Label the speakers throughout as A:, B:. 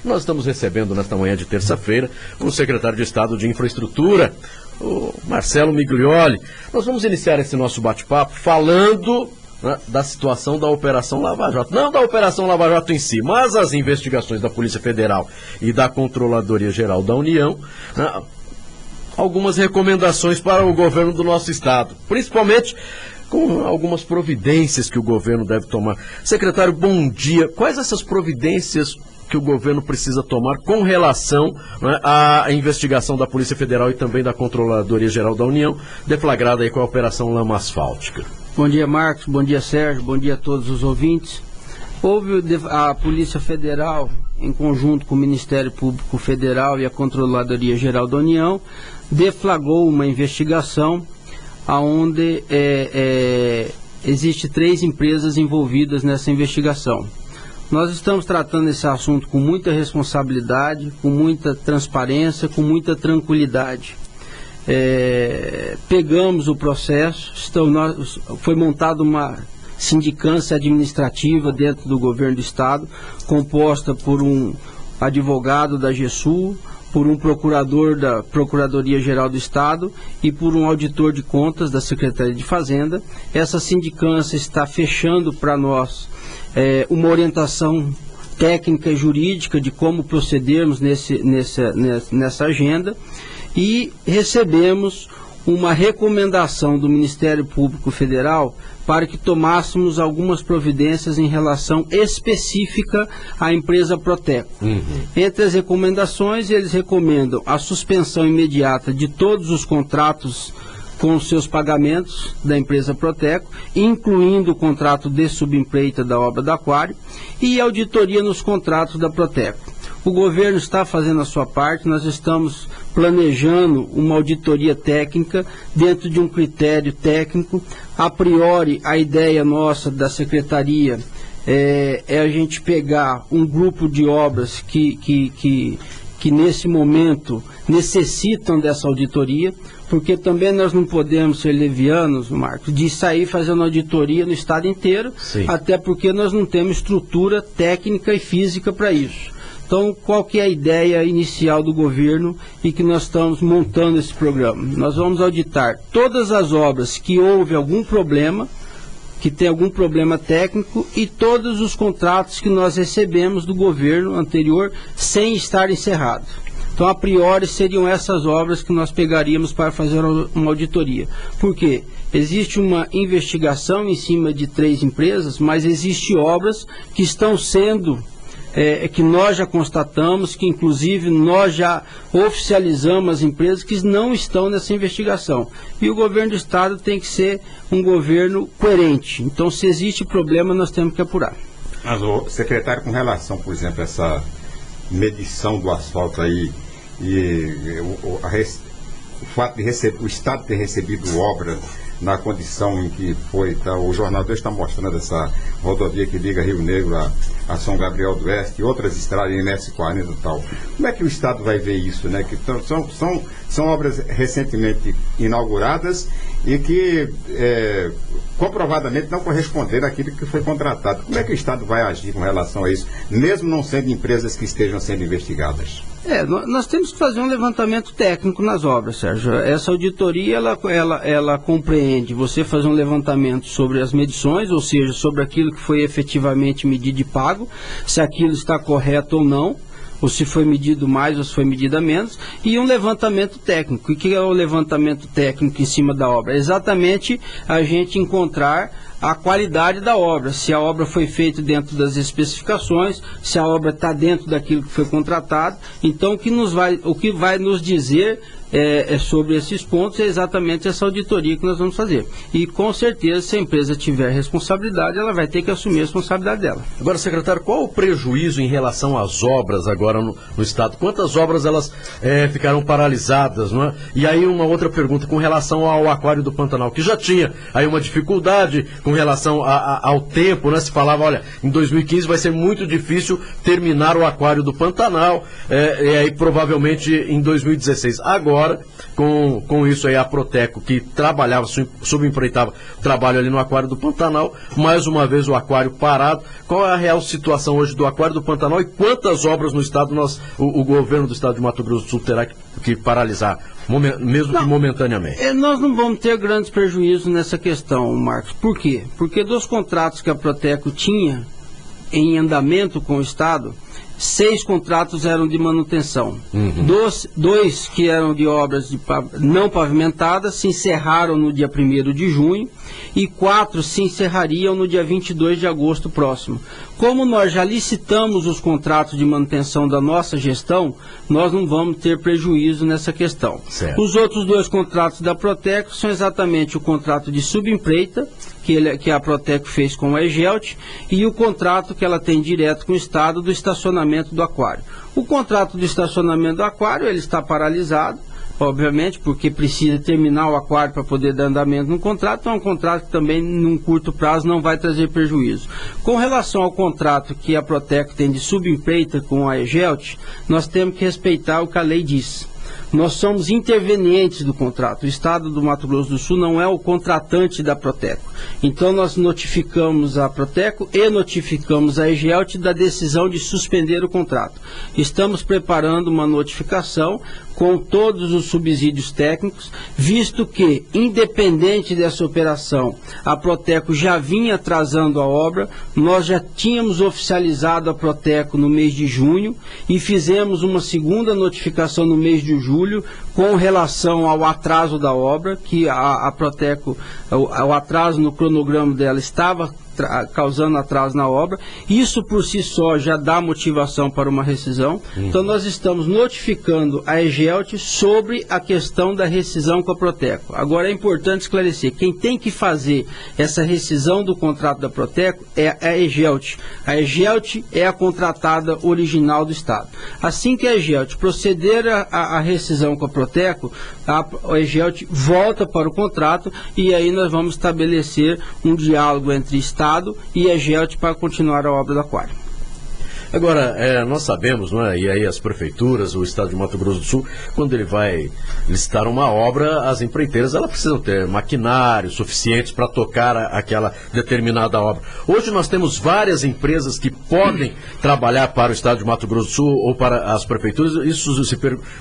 A: Nós estamos recebendo nesta manhã de terça-feira o secretário de Estado de Infraestrutura, o Marcelo Miglioli. Nós vamos iniciar esse nosso bate-papo falando, né, da situação da Operação Lava Jato. Não da Operação Lava Jato em si, mas as investigações da Polícia Federal e da Controladoria Geral da União, né, algumas recomendações para o governo do nosso estado, principalmente com algumas providências que o governo deve tomar. Secretário, bom dia. Quais essas providências que o governo precisa tomar com relação, né, à investigação da Polícia Federal e também da Controladoria Geral da União, deflagrada aí com a Operação Lama Asfáltica?
B: Bom dia, Marcos. Bom dia, Sérgio. Bom dia a todos os ouvintes. Houve a Polícia Federal, em conjunto com o Ministério Público Federal e a Controladoria Geral da União, deflagrou uma investigação onde existe 3 empresas envolvidas nessa investigação. Nós estamos tratando esse assunto com muita responsabilidade, com muita transparência, com muita tranquilidade. Pegamos o processo, foi montada uma sindicância administrativa dentro do governo do estado, composta por um advogado da GESUL, por um procurador da Procuradoria Geral do Estado e por um auditor de contas da Secretaria de Fazenda. Essa sindicância está fechando para nós uma orientação técnica e jurídica de como procedermos nessa agenda, e recebemos uma recomendação do Ministério Público Federal para que tomássemos algumas providências em relação específica à empresa Proteco. Entre as recomendações, eles recomendam a suspensão imediata de todos os contratos com os seus pagamentos da empresa Proteco, incluindo o contrato de subempreita da obra do aquário e auditoria nos contratos da Proteco. O governo está fazendo a sua parte, nós estamos planejando uma auditoria técnica dentro de um critério técnico. A priori, a ideia nossa da Secretaria é a gente pegar um grupo de obras que nesse momento necessitam dessa auditoria, porque também nós não podemos ser levianos, Marcos, de sair fazendo auditoria no estado inteiro. Sim. Até porque nós não temos estrutura técnica e física para isso. Então, qual que é a ideia inicial do governo e que nós estamos montando esse programa? Nós vamos auditar todas as obras que houve algum problema, que tem algum problema técnico, e todos os contratos que nós recebemos do governo anterior sem estar encerrado. Então, a priori, seriam essas obras que nós pegaríamos para fazer uma auditoria. Por quê? Existe uma investigação em cima de 3 empresas, mas existem obras que estão sendo... que nós já constatamos, que inclusive nós já oficializamos as empresas que não estão nessa investigação. E o governo do estado tem que ser um governo coerente. Então, se existe problema, nós temos que apurar.
C: Mas, secretário, com relação, por exemplo, a essa medição do asfalto aí, e o fato de o estado ter recebido obra na condição em que foi, tá, o jornal de hoje está mostrando essa rodovia que liga Rio Negro a São Gabriel do Oeste e outras estradas em MS40 e tal. Como é que o estado vai ver isso, né? Que são obras recentemente inauguradas e que comprovadamente não corresponderam àquilo que foi contratado. Como é que o estado vai agir com relação a isso, mesmo não sendo empresas que estejam sendo investigadas?
B: Nós temos que fazer um levantamento técnico nas obras, Sérgio. Essa auditoria, ela compreende você fazer um levantamento sobre as medições, ou seja, sobre aquilo que foi efetivamente medido e pago, se aquilo está correto ou não, ou se foi medido mais ou se foi medido a menos, e um levantamento técnico. E o que é o levantamento técnico em cima da obra? É exatamente a gente encontrar a qualidade da obra, se a obra foi feita dentro das especificações, se a obra está dentro daquilo que foi contratado. Então, o que vai nos dizer sobre esses pontos é exatamente essa auditoria que nós vamos fazer. E com certeza, se a empresa tiver responsabilidade, ela vai ter que assumir a responsabilidade dela.
A: Agora, secretário, qual o prejuízo em relação às obras agora no estado? Quantas obras elas ficaram paralisadas, não é? E aí uma outra pergunta com relação ao Aquário do Pantanal, que já tinha aí uma dificuldade com relação ao tempo, né? Se falava, olha, em 2015 vai ser muito difícil terminar o Aquário do Pantanal, e aí provavelmente em 2016. Agora agora, com isso aí, a Proteco, que trabalhava, subempreitava o trabalho ali no Aquário do Pantanal, mais uma vez o aquário parado. Qual é a real situação hoje do Aquário do Pantanal e quantas obras no estado o governo do estado de Mato Grosso do Sul terá que paralisar, mesmo que momentaneamente?
B: Nós não vamos ter grandes prejuízos nessa questão, Marcos. Por quê? Porque dos contratos que a Proteco tinha em andamento com o estado, 6 contratos eram de manutenção. Dois que eram de obras não pavimentadas se encerraram no dia 1º de junho e 4 se encerrariam no dia 22 de agosto próximo. Como nós já licitamos os contratos de manutenção da nossa gestão, nós não vamos ter prejuízo nessa questão.
A: Certo.
B: Os outros 2 contratos da Proteco são exatamente o contrato de subempreita, que a Proteco fez com a Egelt, e o contrato que ela tem direto com o estado do estacionamento do aquário. O contrato do estacionamento do aquário, ele está paralisado, obviamente, porque precisa terminar o aquário para poder dar andamento no contrato. Então é um contrato que também, num curto prazo, não vai trazer prejuízo. Com relação ao contrato que a Proteco tem de subempreita com a Egelt, nós temos que respeitar o que a lei diz. Nós somos intervenientes do contrato. O estado do Mato Grosso do Sul não é o contratante da Proteco. Então nós notificamos a Proteco e notificamos a Egelt da decisão de suspender o contrato. Estamos preparando uma notificação com todos os subsídios técnicos, visto que, independente dessa operação, a Proteco já vinha atrasando a obra. Nós já tínhamos oficializado a Proteco no mês de junho e fizemos uma segunda notificação no mês de julho com relação ao atraso da obra, que a Proteco, o atraso no cronograma dela estava causando atraso na obra. Isso por si só já dá motivação para uma rescisão. Então nós estamos notificando a Egelt sobre a questão da rescisão com a Proteco. Agora é importante esclarecer, quem tem que fazer essa rescisão do contrato da Proteco é a Egelt. A Egelt é a contratada original do estado. Assim que a Egelt proceder a rescisão com a Proteco, a Egelt volta para o contrato e aí nós vamos estabelecer um diálogo entre estado e a Egelt para continuar a obra do aquário.
A: Agora, nós sabemos, não é? E aí as prefeituras, o estado de Mato Grosso do Sul, quando ele vai licitar uma obra, as empreiteiras elas precisam ter maquinário suficientes para tocar aquela determinada obra. Hoje nós temos várias empresas que podem trabalhar para o estado de Mato Grosso do Sul ou para as prefeituras. Isso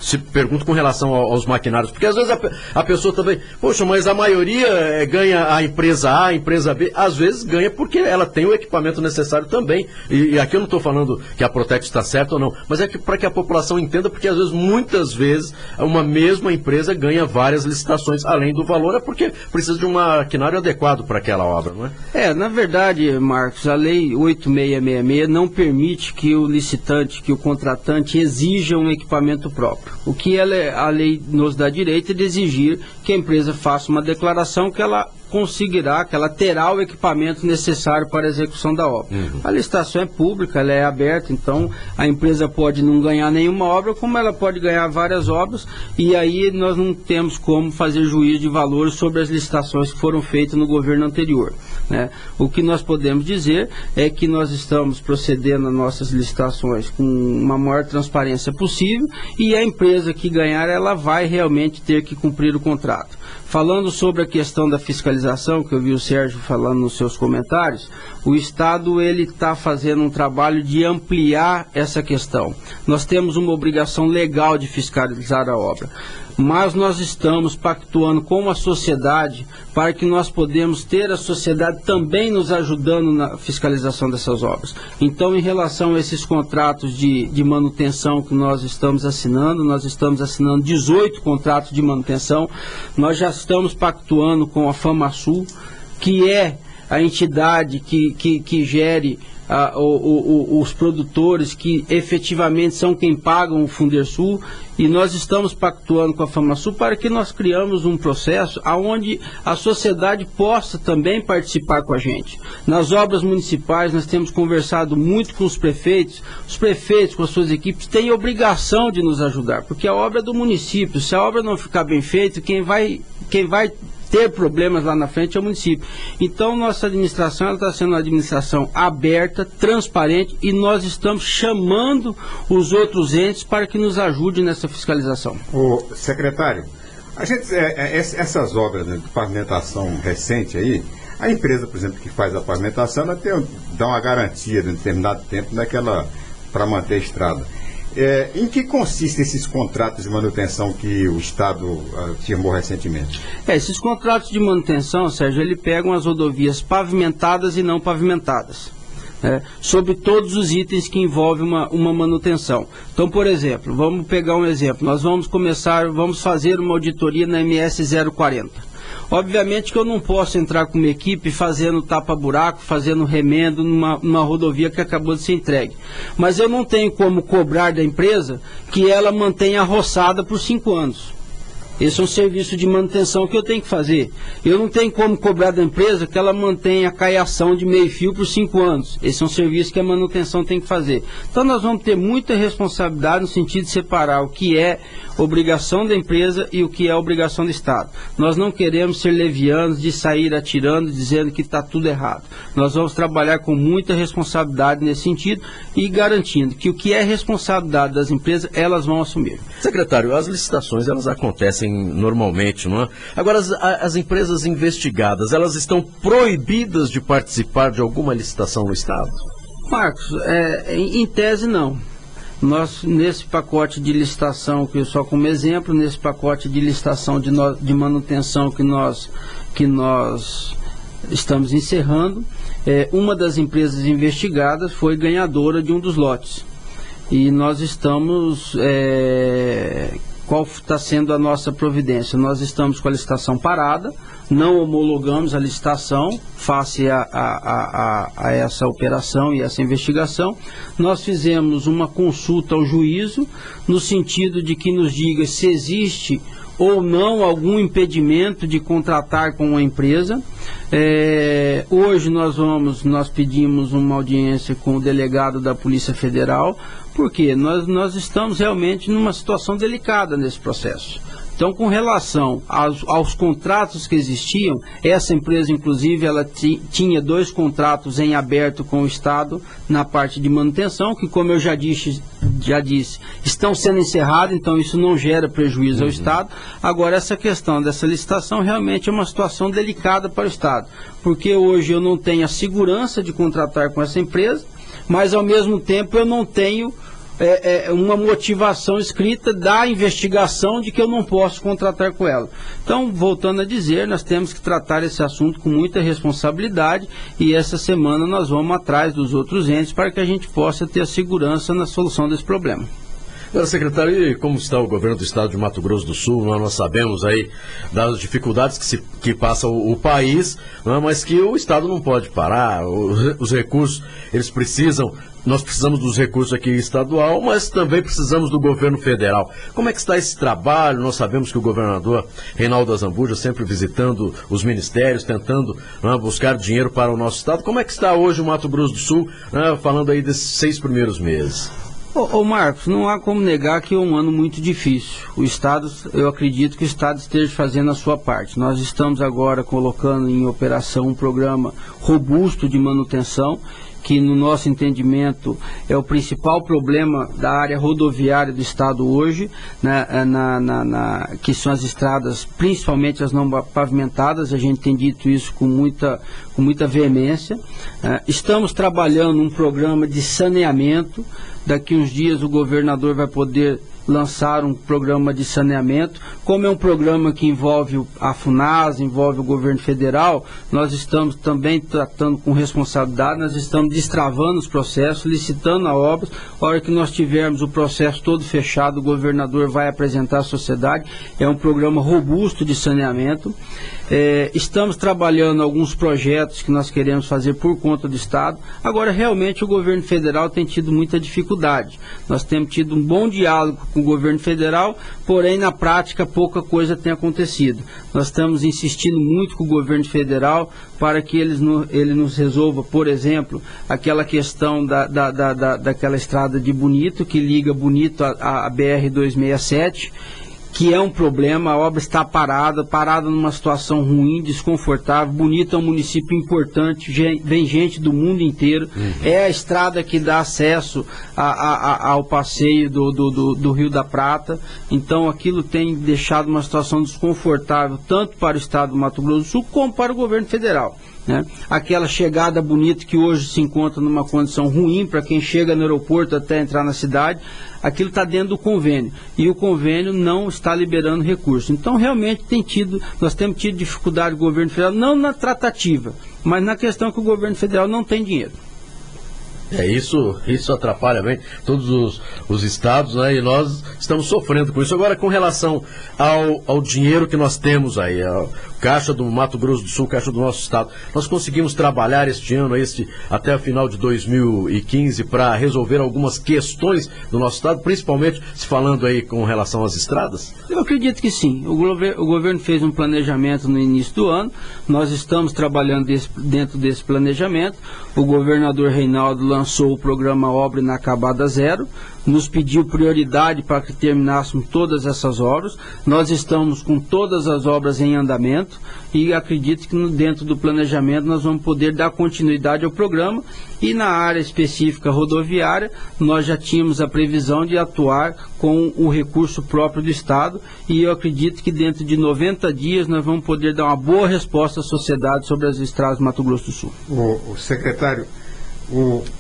A: se pergunta com relação aos maquinários, porque às vezes a pessoa também, poxa, mas a maioria ganha a empresa A, a empresa B, às vezes ganha porque ela tem o equipamento necessário também. E aqui eu não estou falando que a Proteco está certa ou não, mas é que para que a população entenda, porque às vezes, muitas vezes, uma mesma empresa ganha várias licitações, além do valor, é porque precisa de um maquinário adequado para aquela obra, não é?
B: Na verdade, Marcos, a lei 8666 não permite que o licitante, que o contratante exija um equipamento próprio. O que a lei nos dá direito é de exigir que a empresa faça uma declaração que ela conseguirá, que ela terá o equipamento necessário para a execução da obra. A licitação é pública, ela é aberta, então a empresa pode não ganhar nenhuma obra, como ela pode ganhar várias obras, e aí nós não temos como fazer juízo de valor sobre as licitações que foram feitas no governo anterior, né? O que nós podemos dizer é que nós estamos procedendo às nossas licitações com uma maior transparência possível, e a empresa que ganhar, ela vai realmente ter que cumprir o contrato. Falando sobre a questão da fiscalização, que eu vi o Sérgio falando nos seus comentários, o Estado ele está fazendo um trabalho de ampliar essa questão. Nós temos uma obrigação legal de fiscalizar a obra, mas nós estamos pactuando com a sociedade para que nós podemos ter a sociedade também nos ajudando na fiscalização dessas obras. Então, em relação a esses contratos de manutenção que nós estamos assinando 18 contratos de manutenção. Nós já estamos pactuando com a FamaSul, que é a entidade que gere os produtores, que efetivamente são quem pagam o Fundersul, e nós estamos pactuando com a FamaSul para que nós criamos um processo onde a sociedade possa também participar com a gente. Nas obras municipais nós temos conversado muito com os prefeitos com as suas equipes têm obrigação de nos ajudar, porque a obra é do município. Se a obra não ficar bem feita, quem vai ter problemas lá na frente é o município. Então, nossa administração está sendo uma administração aberta, transparente, e nós estamos chamando os outros entes para que nos ajudem nessa fiscalização.
C: O secretário, essas obras, né, de pavimentação recente aí, a empresa, por exemplo, que faz a pavimentação, ela dá uma garantia de um determinado tempo para manter a estrada. Em que consistem esses contratos de manutenção que o Estado firmou recentemente?
B: Esses contratos de manutenção, Sérgio, ele pegam as rodovias pavimentadas e não pavimentadas, sobre todos os itens que envolvem uma manutenção. Então, por exemplo, vamos pegar um exemplo, nós vamos fazer uma auditoria na MS 040. Obviamente que eu não posso entrar com uma equipe fazendo tapa-buraco, fazendo remendo numa rodovia que acabou de ser entregue. Mas eu não tenho como cobrar da empresa que ela mantenha a roçada por 5 anos. Esse é um serviço de manutenção que eu tenho que fazer. Eu não tenho como cobrar da empresa que ela mantenha a caiação de meio fio por 5 anos. Esse é um serviço que a manutenção tem que fazer. Então nós vamos ter muita responsabilidade no sentido de separar o que é obrigação da empresa e o que é obrigação do Estado. Nós não queremos ser levianos de sair atirando, dizendo que está tudo errado. Nós vamos trabalhar com muita responsabilidade nesse sentido e garantindo que o que é responsabilidade das empresas, elas vão assumir.
A: Secretário, as licitações, elas acontecem normalmente, não é? Agora, as empresas investigadas, elas estão proibidas de participar de alguma licitação no Estado?
B: Marcos, em tese não. Nós, nesse pacote de licitação, que eu só como exemplo, nesse pacote de licitação de manutenção que nós estamos encerrando, uma das empresas investigadas foi ganhadora de um dos lotes. E nós estamos... qual está sendo a nossa providência? Nós estamos com a licitação parada, não homologamos a licitação face a essa operação e essa investigação. Nós fizemos uma consulta ao juízo, no sentido de que nos diga se existe ou não algum impedimento de contratar com uma empresa. Hoje nós pedimos uma audiência com o delegado da Polícia Federal, porque nós estamos realmente numa situação delicada nesse processo. Então, com relação aos contratos que existiam, essa empresa, inclusive, ela tinha 2 contratos em aberto com o Estado na parte de manutenção, que, como eu já disse, estão sendo encerrados, então isso não gera prejuízo ao Estado. Agora, essa questão dessa licitação realmente é uma situação delicada para o Estado, porque hoje eu não tenho a segurança de contratar com essa empresa, mas, ao mesmo tempo, eu não tenho uma motivação escrita da investigação de que eu não posso contratar com ela. Então, voltando a dizer, nós temos que tratar esse assunto com muita responsabilidade, e essa semana nós vamos atrás dos outros entes para que a gente possa ter a segurança na solução desse problema.
A: Agora, secretário, e como está o governo do Estado de Mato Grosso do Sul? Nós sabemos aí das dificuldades que passa o país, mas que o Estado não pode parar. Os recursos, nós precisamos dos recursos aqui estadual, mas também precisamos do governo federal. Como é que está esse trabalho? Nós sabemos que o governador Reinaldo Azambuja sempre visitando os ministérios, tentando buscar dinheiro para o nosso Estado. Como é que está hoje o Mato Grosso do Sul, falando aí desses 6 primeiros meses?
B: Ô Marcos, não há como negar que é um ano muito difícil. O Estado, eu acredito que o Estado esteja fazendo a sua parte. Nós estamos agora colocando em operação um programa robusto de manutenção, que no nosso entendimento é o principal problema da área rodoviária do Estado hoje, que são as estradas, principalmente as não pavimentadas. A gente tem dito isso com muita veemência. Estamos trabalhando um programa de saneamento. Daqui uns dias o governador vai poder lançar um programa de saneamento. Como é um programa que envolve a FUNAS, envolve o governo federal, nós estamos também tratando com responsabilidade, nós estamos destravando os processos, licitando a obra. A hora que nós tivermos o processo todo fechado, o governador vai apresentar à sociedade. É um programa robusto de saneamento. Estamos trabalhando alguns projetos que nós queremos fazer por conta do Estado. Agora, realmente, o governo federal tem tido muita dificuldade. Nós temos tido um bom diálogo com o governo federal, porém, na prática, pouca coisa tem acontecido. Nós estamos insistindo muito com o governo federal para que ele nos resolva, por exemplo, aquela questão daquela estrada de Bonito, que liga Bonito à BR-267, que é um problema. A obra está parada numa situação ruim, desconfortável. Bonito é um município importante, vem gente do mundo inteiro. É a estrada que dá acesso ao passeio do Rio da Prata. Então aquilo tem deixado uma situação desconfortável tanto para o estado do Mato Grosso do Sul como para o governo federal, né? Aquela chegada bonita que hoje se encontra numa condição ruim para quem chega no aeroporto até entrar na cidade, aquilo está dentro do convênio e o convênio não está liberando recursos. Então realmente nós temos tido dificuldade do governo federal, não na tratativa, mas na questão que o governo federal não tem dinheiro.
A: Isso atrapalha bem todos os estados, né? E nós estamos sofrendo com isso. Agora, com relação ao dinheiro que nós temos aí, a Caixa do Mato Grosso do Sul, Caixa do nosso estado, nós conseguimos trabalhar este ano, até o final de 2015, para resolver algumas questões do nosso estado, principalmente se falando aí com relação às estradas?
B: Eu acredito que sim. O governo fez um planejamento no início do ano, nós estamos trabalhando dentro desse planejamento. O governador Reinaldo lançou o programa Obra Inacabada Zero, nos pediu prioridade para que terminássemos todas essas obras. Nós estamos com todas as obras em andamento e acredito que dentro do planejamento nós vamos poder dar continuidade ao programa. E na área específica rodoviária, nós já tínhamos a previsão de atuar com o recurso próprio do Estado, e eu acredito que dentro de 90 dias nós vamos poder dar uma boa resposta à sociedade sobre as estradas do Mato Grosso do Sul.
C: O secretário,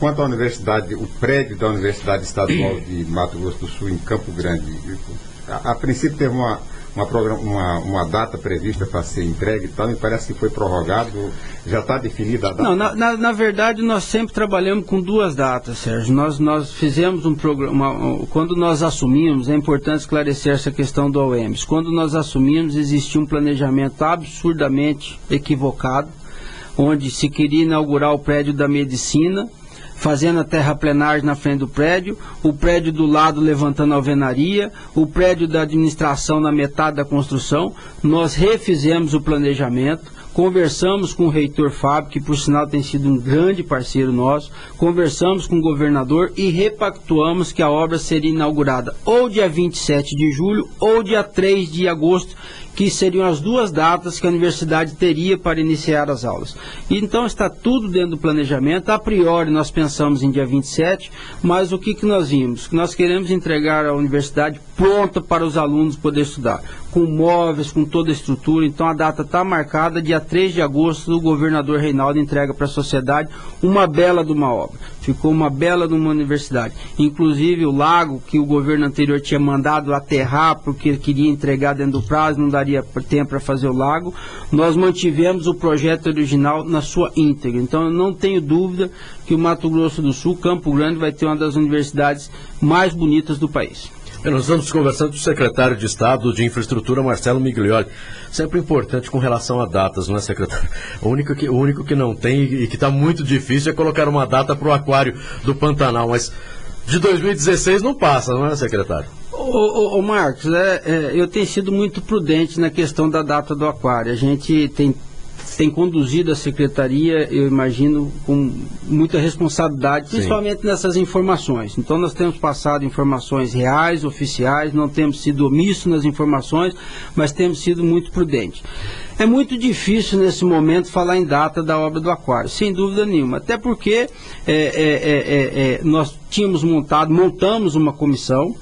C: quanto à universidade, o prédio da Universidade Estadual de Mato Grosso do Sul, em Campo Grande, a princípio teve uma data prevista para ser entregue e tal, me parece que foi prorrogado, já está definida a data?
B: Não, na verdade nós sempre trabalhamos com duas datas, Sérgio. Nós fizemos um programa, quando nós assumimos, é importante esclarecer essa questão do OEMS. Quando nós assumimos, existia um planejamento absurdamente equivocado, onde se queria inaugurar o prédio da medicina, fazendo a terraplenagem na frente do prédio, o prédio do lado levantando a alvenaria, o prédio da administração na metade da construção. Nós refizemos o planejamento, conversamos com o reitor Fábio, que por sinal tem sido um grande parceiro nosso, conversamos com o governador e repactuamos que a obra seria inaugurada ou dia 27 de julho ou dia 3 de agosto, que seriam as duas datas que a universidade teria para iniciar as aulas. Então está tudo dentro do planejamento. A priori nós pensamos em dia 27, mas o que nós vimos? Que nós queremos entregar a universidade pronta para os alunos poderem estudar, com móveis, com toda a estrutura. Então a data está marcada, dia 3 de agosto, o governador Reinaldo entrega para a sociedade uma bela de uma obra. Ficou uma bela de uma universidade. Inclusive o lago, que o governo anterior tinha mandado aterrar, porque queria entregar dentro do prazo, não daria tempo para fazer o lago, nós mantivemos o projeto original na sua íntegra. Então eu não tenho dúvida que o Mato Grosso do Sul, Campo Grande, vai ter uma das universidades mais bonitas do país.
A: Nós estamos conversando com o secretário de Estado de Infraestrutura, Marcelo Miglioli. Sempre importante com relação a datas, não é, secretário? O único que não tem e que está muito difícil é colocar uma data para o aquário do Pantanal, mas de 2016 não passa, não é, secretário?
B: Ô Marcos, eu tenho sido muito prudente na questão da data do aquário. A gente tem conduzido a secretaria, eu imagino, com muita responsabilidade, principalmente nessas informações. Então nós temos passado informações reais, oficiais, não temos sido omissos nas informações, mas temos sido muito prudentes. É muito difícil nesse momento falar em data da obra do aquário, sem dúvida nenhuma, até porque nós montamos uma comissão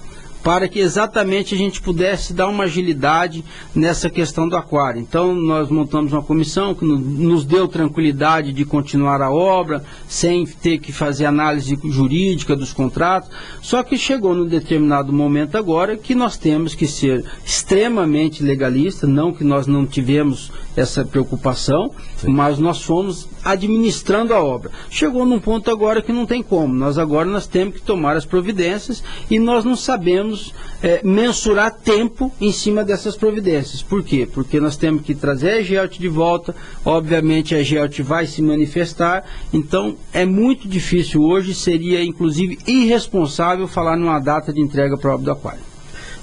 B: para que exatamente a gente pudesse dar uma agilidade nessa questão do aquário. Então nós montamos uma comissão que nos deu tranquilidade de continuar a obra, sem ter que fazer análise jurídica dos contratos, só que chegou num determinado momento agora que nós temos que ser extremamente legalistas, não que nós não tivemos essa preocupação, mas nós fomos administrando a obra. Chegou num ponto agora que não tem como, nós temos que tomar as providências e nós não sabemos mensurar tempo em cima dessas providências. Por quê? Porque nós temos que trazer a EGELT de volta, obviamente a EGELT vai se manifestar, então é muito difícil hoje, seria inclusive irresponsável falar numa data de entrega para a obra do aquário.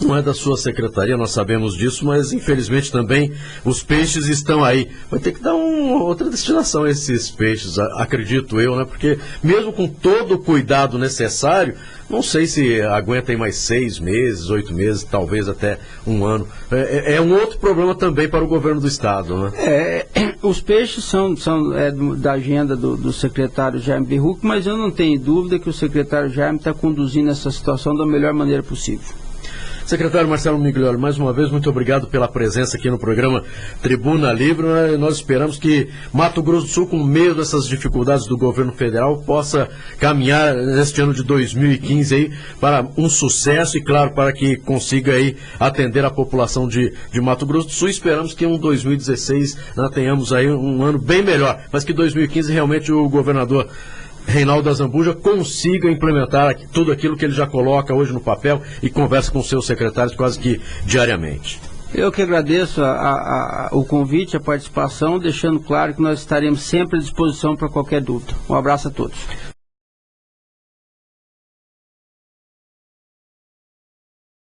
A: não é da sua secretaria, nós sabemos disso, mas infelizmente também os peixes estão aí. Vai ter que dar outra destinação a esses peixes, acredito eu, né? Porque mesmo com todo o cuidado necessário, não sei se aguenta aí mais 6 meses, 8 meses, talvez até um ano. É um outro problema também para o governo do estado, né?
B: Os peixes são da agenda do secretário Jaime Berruc, mas eu não tenho dúvida que o secretário Jaime está conduzindo essa situação da melhor maneira possível.
A: Secretário Marcelo Miglioli, mais uma vez, muito obrigado pela presença aqui no programa Tribuna Livre. Nós esperamos que Mato Grosso do Sul, com meio dessas dificuldades do governo federal, possa caminhar neste ano de 2015 aí para um sucesso e, claro, para que consiga aí atender a população de Mato Grosso do Sul. Esperamos que em 2016 tenhamos aí um ano bem melhor, mas que 2015 realmente o governador Reinaldo Azambuja consiga implementar tudo aquilo que ele já coloca hoje no papel e conversa com seus secretários quase que diariamente.
B: Eu que agradeço o convite, a participação, deixando claro que nós estaremos sempre à disposição para qualquer dúvida. Um abraço a todos.